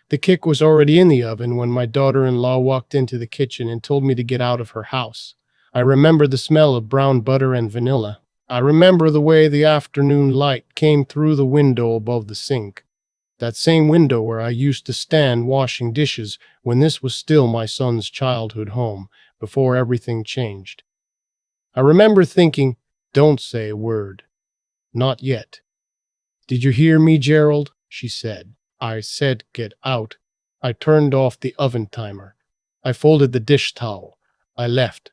The cake was already in the oven when my daughter-in-law walked into the kitchen and told me to get out of her house. I remember the smell of brown butter and vanilla. I remember the way the afternoon light came through the window above the sink. That same window where I used to stand washing dishes when this was still my son's childhood home, before everything changed. I remember thinking, don't say a word. Not yet. Did you hear me, Gerald? She said. I said, get out. I turned off the oven timer. I folded the dish towel. I left.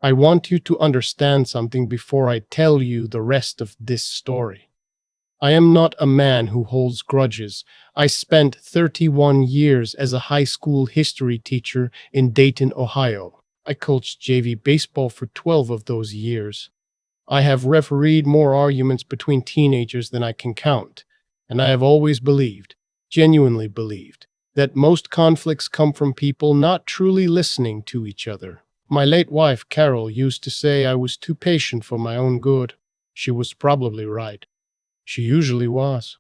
I want you to understand something before I tell you the rest of this story. I am not a man who holds grudges. I spent 31 years as a high school history teacher in Dayton, Ohio. I coached JV baseball for 12 of those years. I have refereed more arguments between teenagers than I can count, and I have always believed, genuinely believed, that most conflicts come from people not truly listening to each other. My late wife, Carol, used to say I was too patient for my own good. She was probably right. She usually was.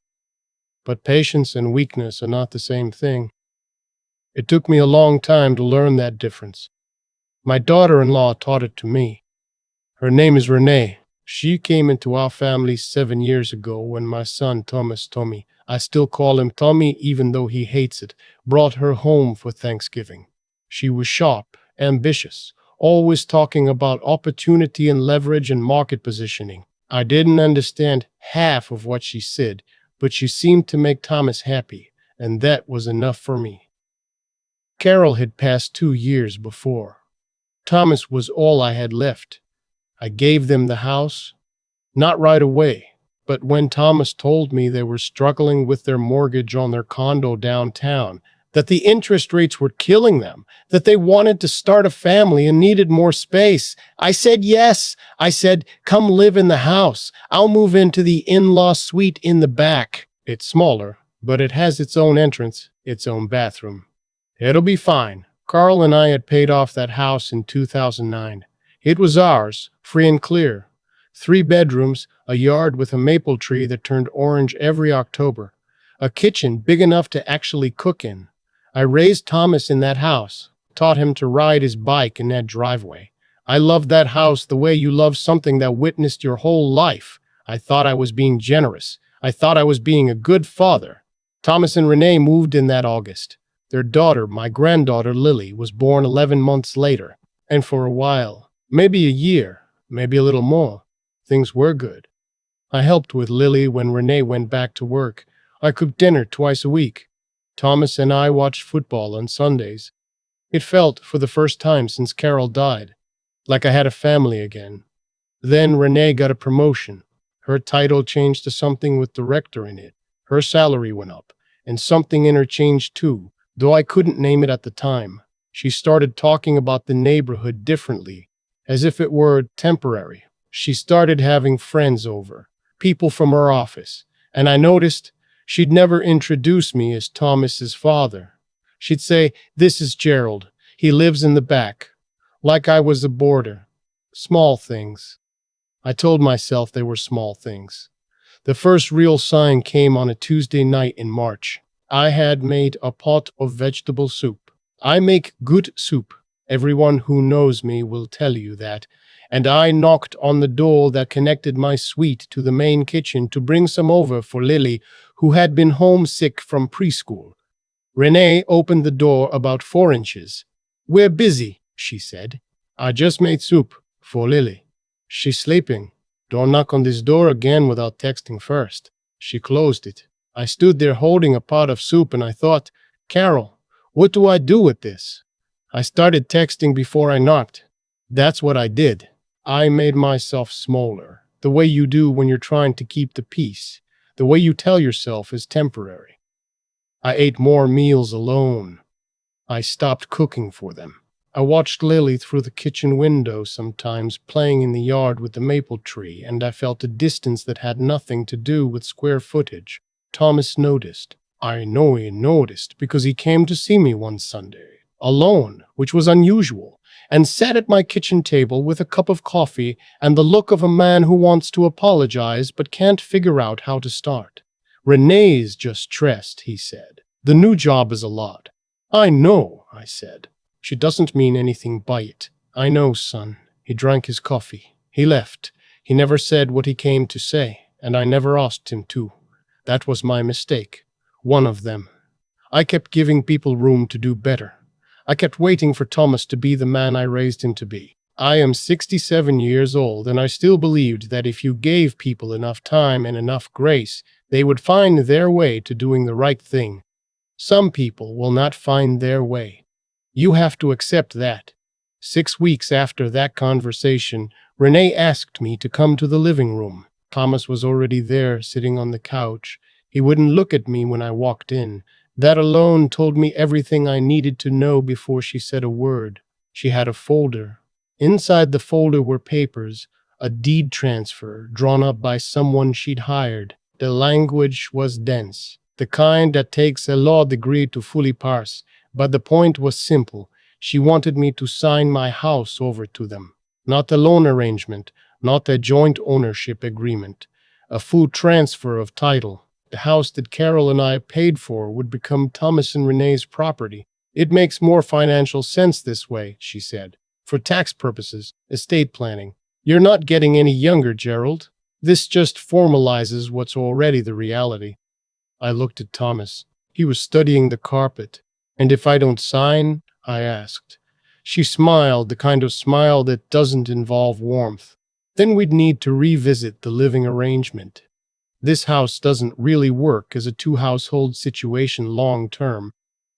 But patience and weakness are not the same thing. It took me a long time to learn that difference. My daughter-in-law taught it to me. Her name is Renee. She came into our family 7 years ago when my son Tommy, I still call him Tommy even though he hates it, brought her home for Thanksgiving. She was sharp, ambitious, always talking about opportunity and leverage and market positioning. I didn't understand half of what she said, but she seemed to make Thomas happy, and that was enough for me. Carol had passed 2 years before. Thomas was all I had left. I gave them the house, not right away, but when Thomas told me they were struggling with their mortgage on their condo downtown, that the interest rates were killing them, that they wanted to start a family and needed more space, I said yes. I said, come live in the house. I'll move into the in-law suite in the back. It's smaller, but it has its own entrance, its own bathroom. It'll be fine. Carl and I had paid off that house in 2009. It was ours, free and clear. 3 bedrooms, a yard with a maple tree that turned orange every October, a kitchen big enough to actually cook in. I raised Thomas in that house, taught him to ride his bike in that driveway. I loved that house the way you love something that witnessed your whole life. I thought I was being generous. I thought I was being a good father. Thomas and Renee moved in that August. Their daughter, my granddaughter Lily, was born 11 months later. And for a while, maybe a year, maybe a little more, things were good. I helped with Lily when Renee went back to work. I cooked dinner twice a week. Thomas and I watched football on Sundays. It felt, for the first time since Carol died, like I had a family again. Then Renee got a promotion. Her title changed to something with director in it. Her salary went up, and something in her changed too, though I couldn't name it at the time. She started talking about the neighborhood differently, as if it were temporary. She started having friends over, people from her office, and I noticed she'd never introduce me as Thomas's father. She'd say, this is Gerald. He lives in the back. Like I was a boarder. Small things. I told myself they were small things. The first real sign came on a Tuesday night in March. I had made a pot of vegetable soup. I make good soup. Everyone who knows me will tell you that. And I knocked on the door that connected my suite to the main kitchen to bring some over for Lily, who had been homesick from preschool. Renee opened the door about 4 inches. We're busy, she said. I just made soup for Lily. She's sleeping. Don't knock on this door again without texting first. She closed it. I stood there holding a pot of soup and I thought, Carol, what do I do with this? I started texting before I knocked. That's what I did. I made myself smaller, the way you do when you're trying to keep the peace, the way you tell yourself is temporary. I ate more meals alone. I stopped cooking for them. I watched Lily through the kitchen window sometimes, playing in the yard with the maple tree, and I felt a distance that had nothing to do with square footage. Thomas noticed. I know he noticed because he came to see me one Sunday, alone, which was unusual, and sat at my kitchen table with a cup of coffee and the look of a man who wants to apologize but can't figure out how to start. Renee's just stressed, he said. The new job is a lot. I know, I said. She doesn't mean anything by it. I know, son. He drank his coffee. He left. He never said what he came to say, and I never asked him to. That was my mistake. One of them. I kept giving people room to do better. I kept waiting for Thomas to be the man I raised him to be. I am 67 years old, and I still believed that if you gave people enough time and enough grace, they would find their way to doing the right thing. Some people will not find their way. You have to accept that. 6 weeks after that conversation, Renee asked me to come to the living room. Thomas was already there, sitting on the couch. He wouldn't look at me when I walked in. That alone told me everything I needed to know before she said a word. She had a folder. Inside the folder were papers, a deed transfer drawn up by someone she'd hired. The language was dense, the kind that takes a law degree to fully parse, but the point was simple. She wanted me to sign my house over to them. Not a loan arrangement, not a joint ownership agreement, a full transfer of title. The house that Carol and I paid for would become Thomas and Renee's property. It makes more financial sense this way, she said. For tax purposes, estate planning. You're not getting any younger, Gerald. This just formalizes what's already the reality. I looked at Thomas. He was studying the carpet. And if I don't sign? I asked. She smiled, the kind of smile that doesn't involve warmth. Then we'd need to revisit the living arrangement. This house doesn't really work as a two-household situation long term.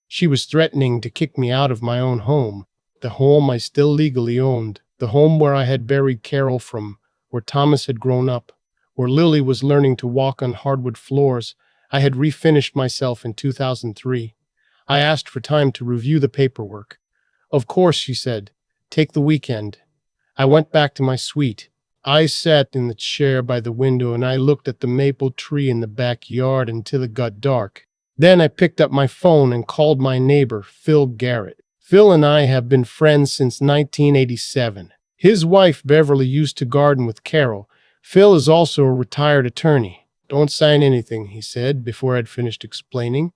She was threatening to kick me out of my own home, the home I still legally owned, the home where I had buried Carol from, where Thomas had grown up, where Lily was learning to walk on hardwood floors. I had refinished myself in 2003. I asked for time to review the paperwork. Of course, she said. Take the weekend. I went back to my suite. I sat in the chair by the window and I looked at the maple tree in the backyard until it got dark. Then I picked up my phone and called my neighbor, Phil Garrett. Phil and I have been friends since 1987. His wife, Beverly, used to garden with Carol. Phil is also a retired attorney. Don't sign anything, he said before I'd finished explaining.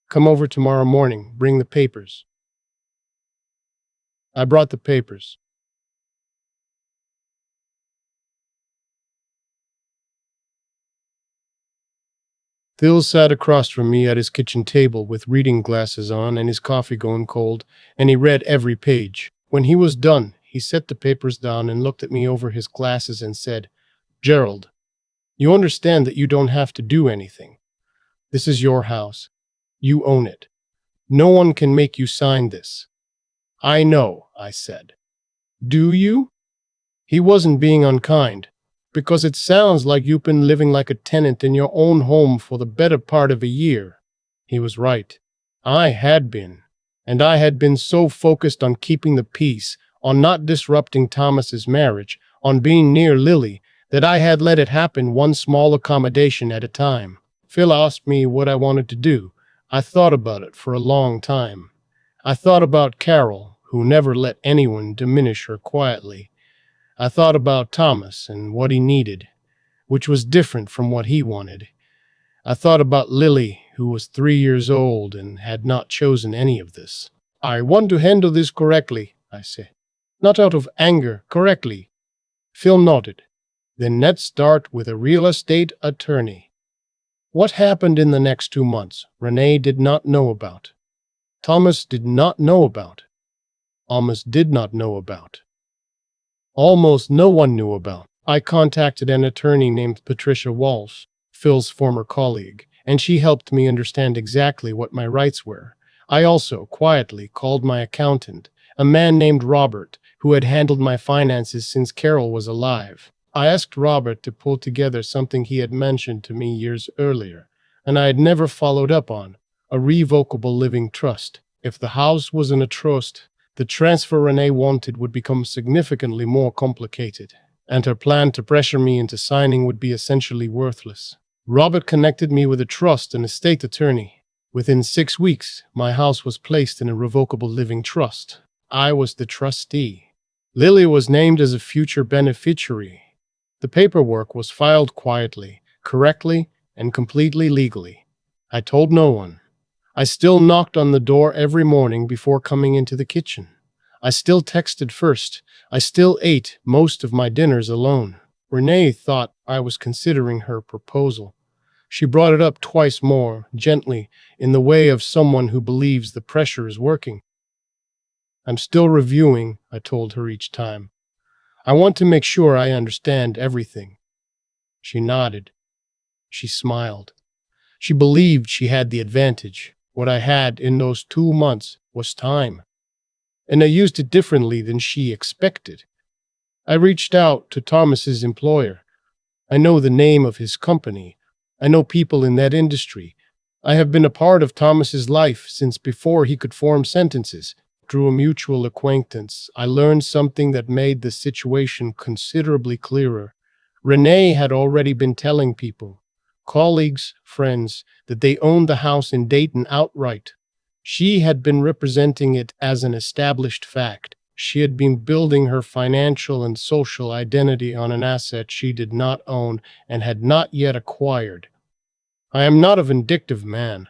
Come over tomorrow morning. Bring the papers. I brought the papers. Phil sat across from me at his kitchen table with reading glasses on and his coffee going cold, and he read every page. When he was done, he set the papers down and looked at me over his glasses and said, Gerald, you understand that you don't have to do anything. This is your house. You own it. No one can make you sign this. I know, I said. Do you? He wasn't being unkind, because it sounds like you've been living like a tenant in your own home for the better part of a year. He was right. I had been. And I had been so focused on keeping the peace, on not disrupting Thomas's marriage, on being near Lily, that I had let it happen one small accommodation at a time. Phil asked me what I wanted to do. I thought about it for a long time. I thought about Carol, who never let anyone diminish her quietly. I thought about Thomas and what he needed, which was different from what he wanted. I thought about Lily, who was 3 years old and had not chosen any of this. I want to handle this correctly, I said. Not out of anger, correctly. Phil nodded. Then let's start with a real estate attorney. What happened in the next 2 months, Renee did not know about. Thomas did not know about. Almost did not know about. Almost no one knew about. I contacted an attorney named Patricia Walsh, Phil's former colleague, and she helped me understand exactly what my rights were. I also, quietly, called my accountant, a man named Robert, who had handled my finances since Carol was alive. I asked Robert to pull together something he had mentioned to me years earlier, and I had never followed up on, a revocable living trust. If the house was in a trust, the transfer Renee wanted would become significantly more complicated, and her plan to pressure me into signing would be essentially worthless. Robert connected me with a trust and estate attorney. Within 6 weeks, my house was placed in a revocable living trust. I was the trustee. Lily was named as a future beneficiary. The paperwork was filed quietly, correctly, and completely legally. I told no one. I still knocked on the door every morning before coming into the kitchen. I still texted first. I still ate most of my dinners alone. Renee thought I was considering her proposal. She brought it up twice more, gently, in the way of someone who believes the pressure is working. I'm still reviewing, I told her each time. I want to make sure I understand everything. She nodded. She smiled. She believed she had the advantage. What I had in those 2 months was time, and I used it differently than she expected. I reached out to Thomas's employer. I know the name of his company. I know people in that industry. I have been a part of Thomas's life since before he could form sentences. Through a mutual acquaintance, I learned something that made the situation considerably clearer. Renee had already been telling people, colleagues, friends, that they owned the house in Dayton outright. She had been representing it as an established fact. She had been building her financial and social identity on an asset she did not own and had not yet acquired. I am not a vindictive man,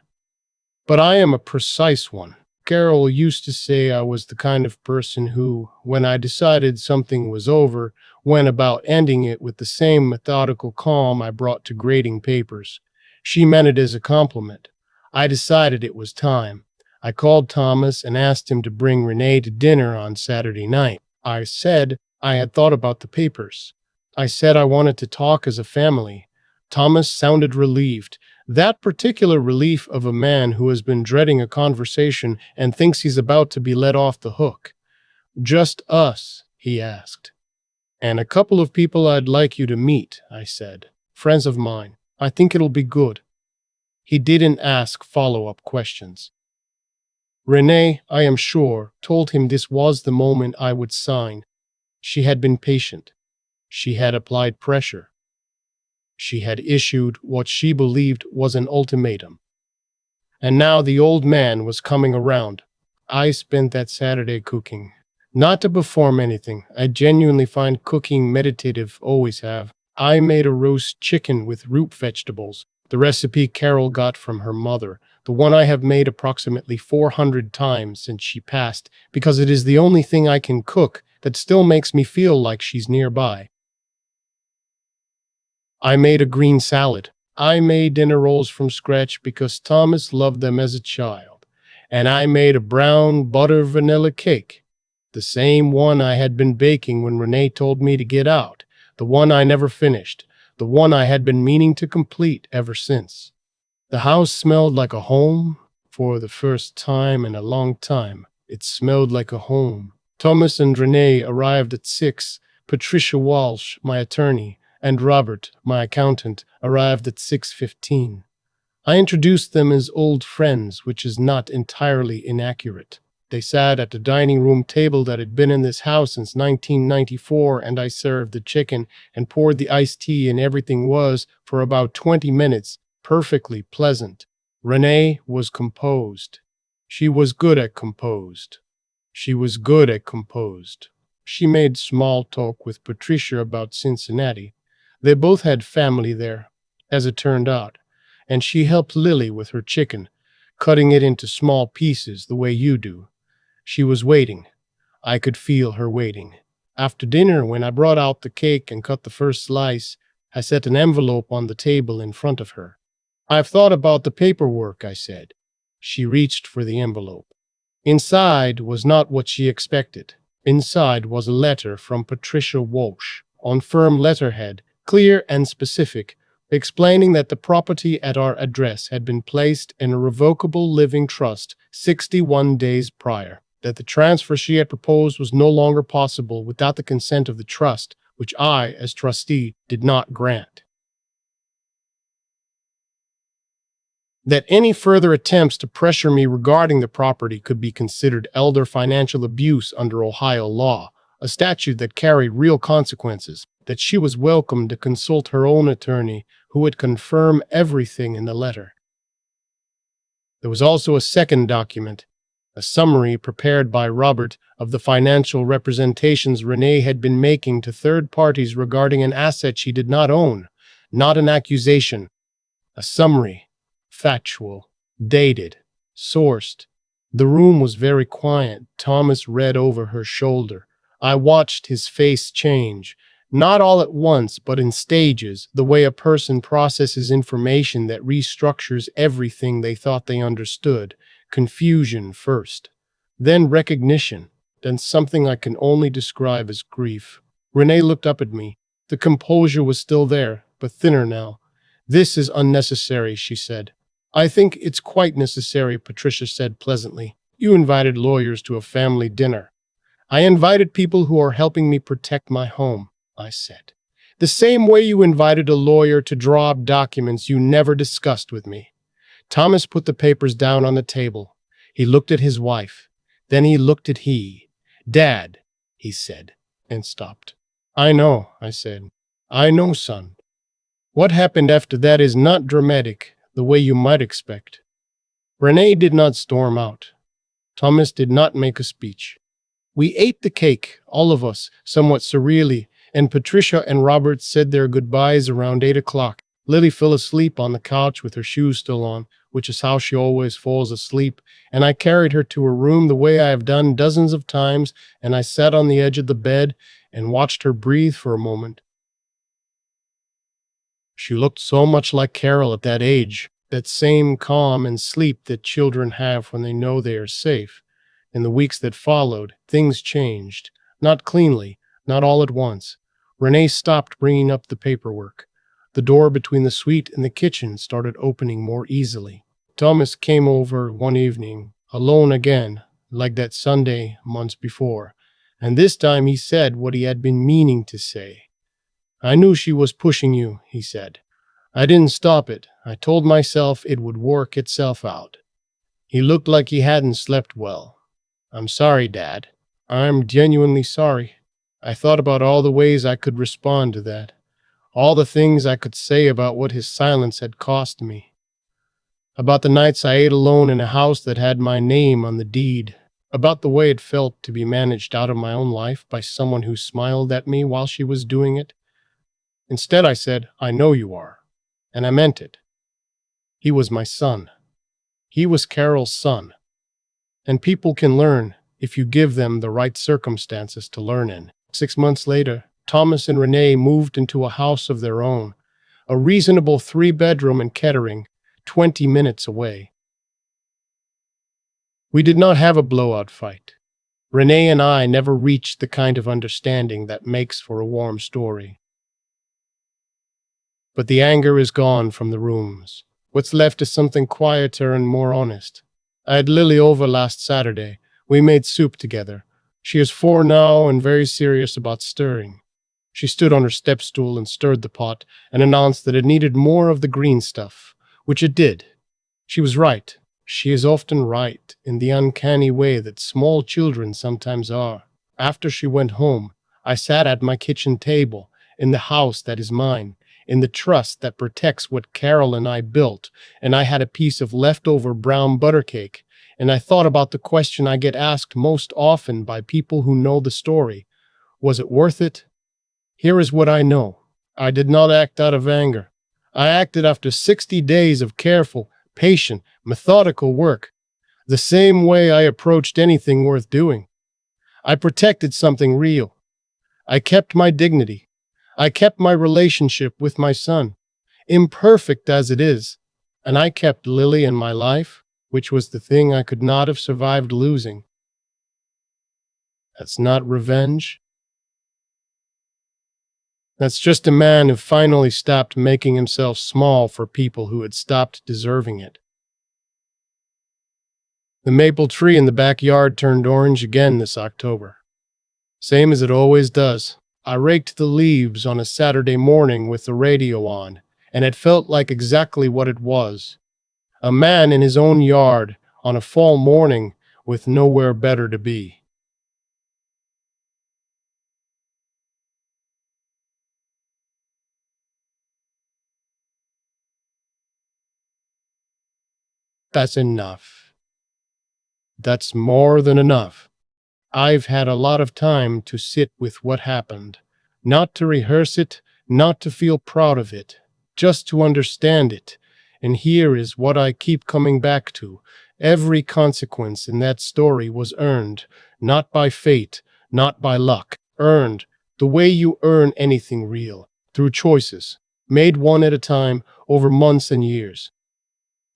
but I am a precise one. Carol used to say I was the kind of person who, when I decided something was over, went about ending it with the same methodical calm I brought to grading papers. She meant it as a compliment. I decided it was time. I called Thomas and asked him to bring Renee to dinner on Saturday night. I said I had thought about the papers. I said I wanted to talk as a family. Thomas sounded relieved. That particular relief of a man who has been dreading a conversation and thinks he's about to be let off the hook. Just us, he asked. And a couple of people I'd like you to meet, I said. Friends of mine. I think it'll be good. He didn't ask follow-up questions. Renee, I am sure, told him this was the moment I would sign. She had been patient. She had applied pressure. She had issued what she believed was an ultimatum. And now the old man was coming around. I spent that Saturday cooking. Not to perform anything. I genuinely find cooking meditative, always have. I made a roast chicken with root vegetables, the recipe Carol got from her mother, the one I have made approximately 400 times since she passed, because it is the only thing I can cook that still makes me feel like she's nearby. I made a green salad. I made dinner rolls from scratch because Thomas loved them as a child. And I made a brown butter vanilla cake, the same one I had been baking when Renee told me to get out, the one I never finished, the one I had been meaning to complete ever since. The house smelled like a home for the first time in a long time. It smelled like a home. Thomas and Renee arrived at 6. Patricia Walsh, my attorney, and Robert, my accountant, arrived at 6:15. I introduced them as old friends, which is not entirely inaccurate. They sat at the dining room table that had been in this house since 1994, and I served the chicken and poured the iced tea, and everything was, for about 20 minutes, perfectly pleasant. Renee was composed. She was good at composed. She was good at composed. She made small talk with Patricia about Cincinnati. They both had family there, as it turned out, and she helped Lily with her chicken, cutting it into small pieces the way you do. She was waiting. I could feel her waiting. After dinner, when I brought out the cake and cut the first slice, I set an envelope on the table in front of her. I've thought about the paperwork, I said. She reached for the envelope. Inside was not what she expected. Inside was a letter from Patricia Walsh, on firm letterhead, clear and specific, explaining that the property at our address had been placed in a revocable living trust 61 days prior, that the transfer she had proposed was no longer possible without the consent of the trust, which I, as trustee, did not grant. That any further attempts to pressure me regarding the property could be considered elder financial abuse under Ohio law, a statute that carried real consequences, that she was welcome to consult her own attorney, who would confirm everything in the letter. There was also a second document, a summary prepared by Robert of the financial representations Renee had been making to third parties regarding an asset she did not own, not an accusation, a summary, factual, dated. Sourced. The room was very quiet. Thomas read over her shoulder. I watched his face change. Not all at once, but in stages, the way a person processes information that restructures everything they thought they understood. Confusion first, then recognition, then something I can only describe as grief. Renee looked up at me. The composure was still there, but thinner now. "This is unnecessary," she said. "I think it's quite necessary," Patricia said pleasantly. "You invited lawyers to a family dinner." "I invited people who are helping me protect my home," I said. "The same way you invited a lawyer to draw up documents you never discussed with me." Thomas put the papers down on the table. He looked at his wife. Then he looked at he. "Dad," he said, and stopped. "I know," I said. "I know, son. What happened after that is not dramatic, the way you might expect." Renee did not storm out. Thomas did not make a speech. We ate the cake, all of us, somewhat surreally, and Patricia and Robert said their goodbyes around 8 o'clock. Lily fell asleep on the couch with her shoes still on, which is how she always falls asleep, and I carried her to her room the way I have done dozens of times, and I sat on the edge of the bed and watched her breathe for a moment. She looked so much like Carol at that age, that same calm and sleep that children have when they know they are safe. In the weeks that followed, things changed. Not cleanly, not all at once. Renee stopped bringing up the paperwork. The door between the suite and the kitchen started opening more easily. Thomas came over one evening, alone again, like that Sunday months before, and this time he said what he had been meaning to say. "I knew she was pushing you," he said. "I didn't stop it. I told myself it would work itself out." He looked like he hadn't slept well. "I'm sorry, Dad. I'm genuinely sorry. I thought about all the ways I could respond to that, all the things I could say about what his silence had cost me, about the nights I ate alone in a house that had my name on the deed, about the way it felt to be managed out of my own life by someone who smiled at me while she was doing it. Instead, I said, 'I know you are.' And I meant it. He was my son. He was Carol's son. And people can learn if you give them the right circumstances to learn in." 6 months later, Thomas and Renee moved into a house of their own, a reasonable 3-bedroom in Kettering, 20 minutes away. We did not have a blowout fight. Renee and I never reached the kind of understanding that makes for a warm story. But the anger is gone from the rooms. What's left is something quieter and more honest. I had Lily over last Saturday. We made soup together. She is 4 now and very serious about stirring. She stood on her step stool and stirred the pot and announced that it needed more of the green stuff, which it did. She was right. She is often right in the uncanny way that small children sometimes are. After she went home, I sat at my kitchen table in the house that is mine, in the trust that protects what Carol and I built, and I had a piece of leftover brown butter cake, and I thought about the question I get asked most often by people who know the story. Was it worth it? Here is what I know. I did not act out of anger. I acted after 60 days of careful, patient, methodical work, the same way I approached anything worth doing. I protected something real. I kept my dignity. I kept my relationship with my son, imperfect as it is, and I kept Lily in my life, which was the thing I could not have survived losing. That's not revenge. That's just a man who finally stopped making himself small for people who had stopped deserving it. The maple tree in the backyard turned orange again this October. Same as it always does. I raked the leaves on a Saturday morning with the radio on, and it felt like exactly what it was. A man in his own yard on a fall morning with nowhere better to be. That's enough. That's more than enough. I've had a lot of time to sit with what happened, not to rehearse it, not to feel proud of it, just to understand it. And here is what I keep coming back to. Every consequence in that story was earned, not by fate, not by luck. Earned, the way you earn anything real, through choices, made one at a time over months and years.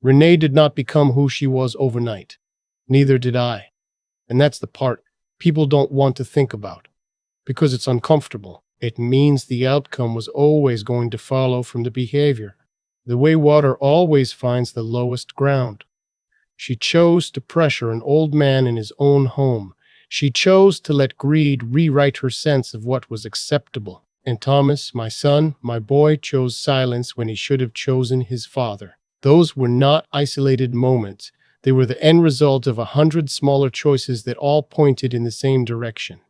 Renee did not become who she was overnight. Neither did I. And that's the part people don't want to think about, because it's uncomfortable. It means the outcome was always going to follow from the behavior, the way water always finds the lowest ground. She chose to pressure an old man in his own home. She chose to let greed rewrite her sense of what was acceptable. And Thomas, my son, my boy, chose silence when he should have chosen his father. Those were not isolated moments. They were the end result of 100 smaller choices that all pointed in the same direction.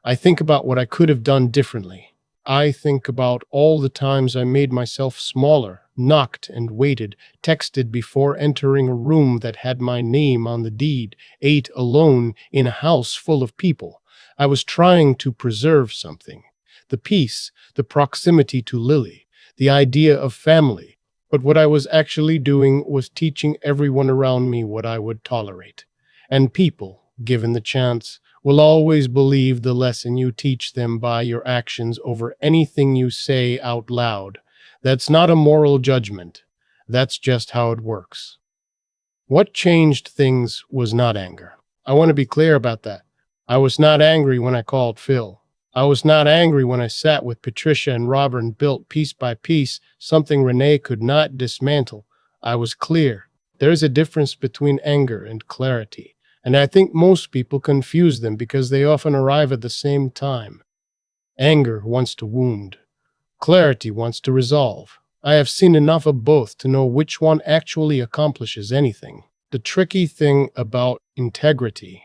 I think about what I could have done differently. I think about all the times I made myself smaller, knocked and waited, texted before entering a room that had my name on the deed, ate alone in a house full of people. I was trying to preserve something. The peace, the proximity to Lily, the idea of family. But what I was actually doing was teaching everyone around me what I would tolerate. And people, given the chance, will always believe the lesson you teach them by your actions over anything you say out loud. That's not a moral judgment. That's just how it works. What changed things was not anger. I want to be clear about that. I was not angry when I called Phil. I was not angry when I sat with Patricia and Robert and built piece by piece something Renee could not dismantle. I was clear. There is a difference between anger and clarity. And I think most people confuse them because they often arrive at the same time. Anger wants to wound. Clarity wants to resolve. I have seen enough of both to know which one actually accomplishes anything. The tricky thing about integrity,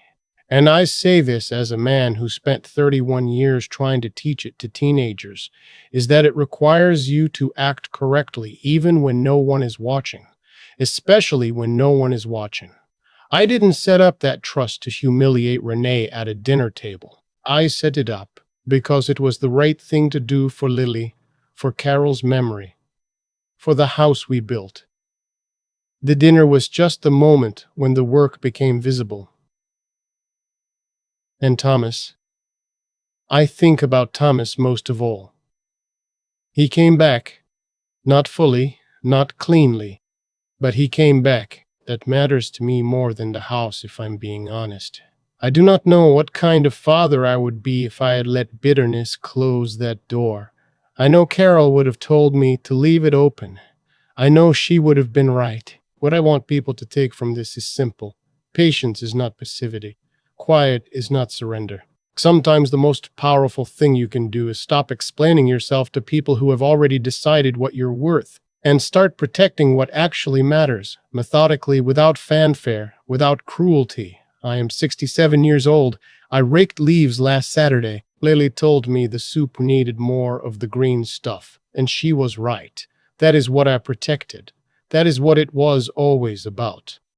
and I say this as a man who spent 31 years trying to teach it to teenagers, is that it requires you to act correctly even when no one is watching, especially when no one is watching. I didn't set up that trust to humiliate Renee at a dinner table. I set it up because it was the right thing to do for Lily, for Carol's memory, for the house we built. The dinner was just the moment when the work became visible. And Thomas. I think about Thomas most of all. He came back, not fully, not cleanly, but he came back. That matters to me more than the house, if I'm being honest. I do not know what kind of father I would be if I had let bitterness close that door. I know Carol would have told me to leave it open. I know she would have been right. What I want people to take from this is simple. Patience is not passivity. Quiet is not surrender. Sometimes the most powerful thing you can do is stop explaining yourself to people who have already decided what you're worth, and start protecting what actually matters, methodically, without fanfare, without cruelty. I am 67 years old. I raked leaves last Saturday. Lily told me the soup needed more of the green stuff, and she was right. That is what I protected. That is what it was always about.